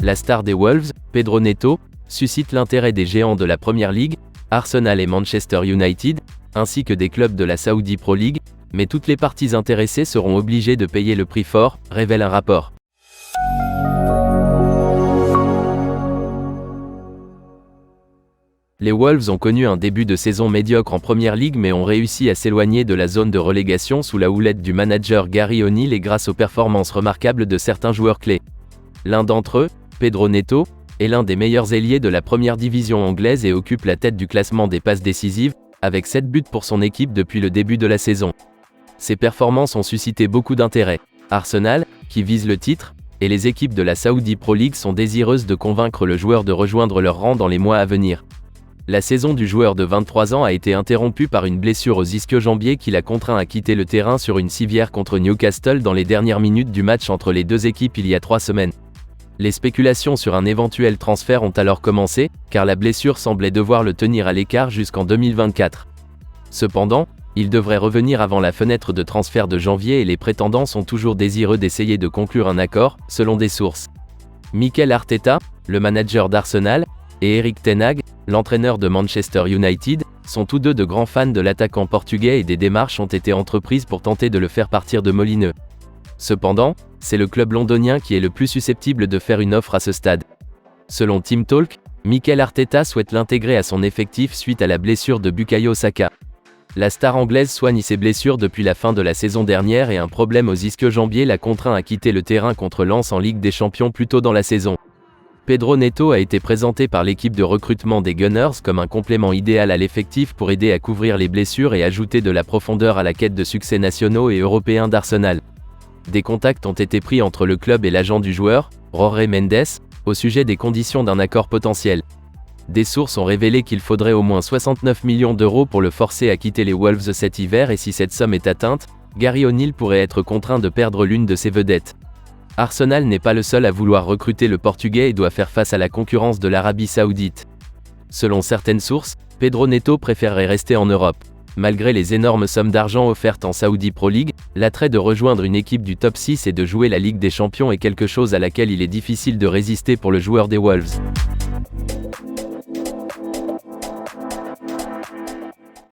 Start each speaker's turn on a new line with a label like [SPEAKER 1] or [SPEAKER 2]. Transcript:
[SPEAKER 1] La star des Wolves, Pedro Neto, suscite l'intérêt des géants de la Premier League, Arsenal et Manchester United, ainsi que des clubs de la Saudi Pro League, mais toutes les parties intéressées seront obligées de payer le prix fort, révèle un rapport. Les Wolves ont connu un début de saison médiocre en Premier League mais ont réussi à s'éloigner de la zone de relégation sous la houlette du manager Gary O'Neill et grâce aux performances remarquables de certains joueurs clés. L'un d'entre eux, Pedro Neto, est l'un des meilleurs ailiers de la première division anglaise et occupe la tête du classement des passes décisives, avec 7 buts pour son équipe depuis le début de la saison. Ses performances ont suscité beaucoup d'intérêt. Arsenal, qui vise le titre, et les équipes de la Saudi Pro League sont désireuses de convaincre le joueur de rejoindre leur rang dans les mois à venir. La saison du joueur de 23 ans a été interrompue par une blessure aux ischio-jambiers qui l'a contraint à quitter le terrain sur une civière contre Newcastle dans les dernières minutes du match entre les deux équipes il y a 3 semaines. Les spéculations sur un éventuel transfert ont alors commencé, car la blessure semblait devoir le tenir à l'écart jusqu'en 2024. Cependant, il devrait revenir avant la fenêtre de transfert de janvier et les prétendants sont toujours désireux d'essayer de conclure un accord, selon des sources. Mikel Arteta, le manager d'Arsenal, et Erik ten Hag, l'entraîneur de Manchester United, sont tous deux de grands fans de l'attaquant portugais et des démarches ont été entreprises pour tenter de le faire partir de Molineux. Cependant, c'est le club londonien qui est le plus susceptible de faire une offre à ce stade. Selon Team Talk, Mikel Arteta souhaite l'intégrer à son effectif suite à la blessure de Bukayo Saka. La star anglaise soigne ses blessures depuis la fin de la saison dernière et un problème aux ischio-jambiers l'a contraint à quitter le terrain contre Lens en Ligue des Champions plus tôt dans la saison. Pedro Neto a été présenté par l'équipe de recrutement des Gunners comme un complément idéal à l'effectif pour aider à couvrir les blessures et ajouter de la profondeur à la quête de succès nationaux et européens d'Arsenal. Des contacts ont été pris entre le club et l'agent du joueur, Jorge Mendes, au sujet des conditions d'un accord potentiel. Des sources ont révélé qu'il faudrait au moins 69 millions d'euros pour le forcer à quitter les Wolves cet hiver et si cette somme est atteinte, Gary O'Neill pourrait être contraint de perdre l'une de ses vedettes. Arsenal n'est pas le seul à vouloir recruter le Portugais et doit faire face à la concurrence de l'Arabie Saoudite. Selon certaines sources, Pedro Neto préférerait rester en Europe. Malgré les énormes sommes d'argent offertes en Saudi Pro League, l'attrait de rejoindre une équipe du top 6 et de jouer la Ligue des Champions est quelque chose à laquelle il est difficile de résister pour le joueur des Wolves.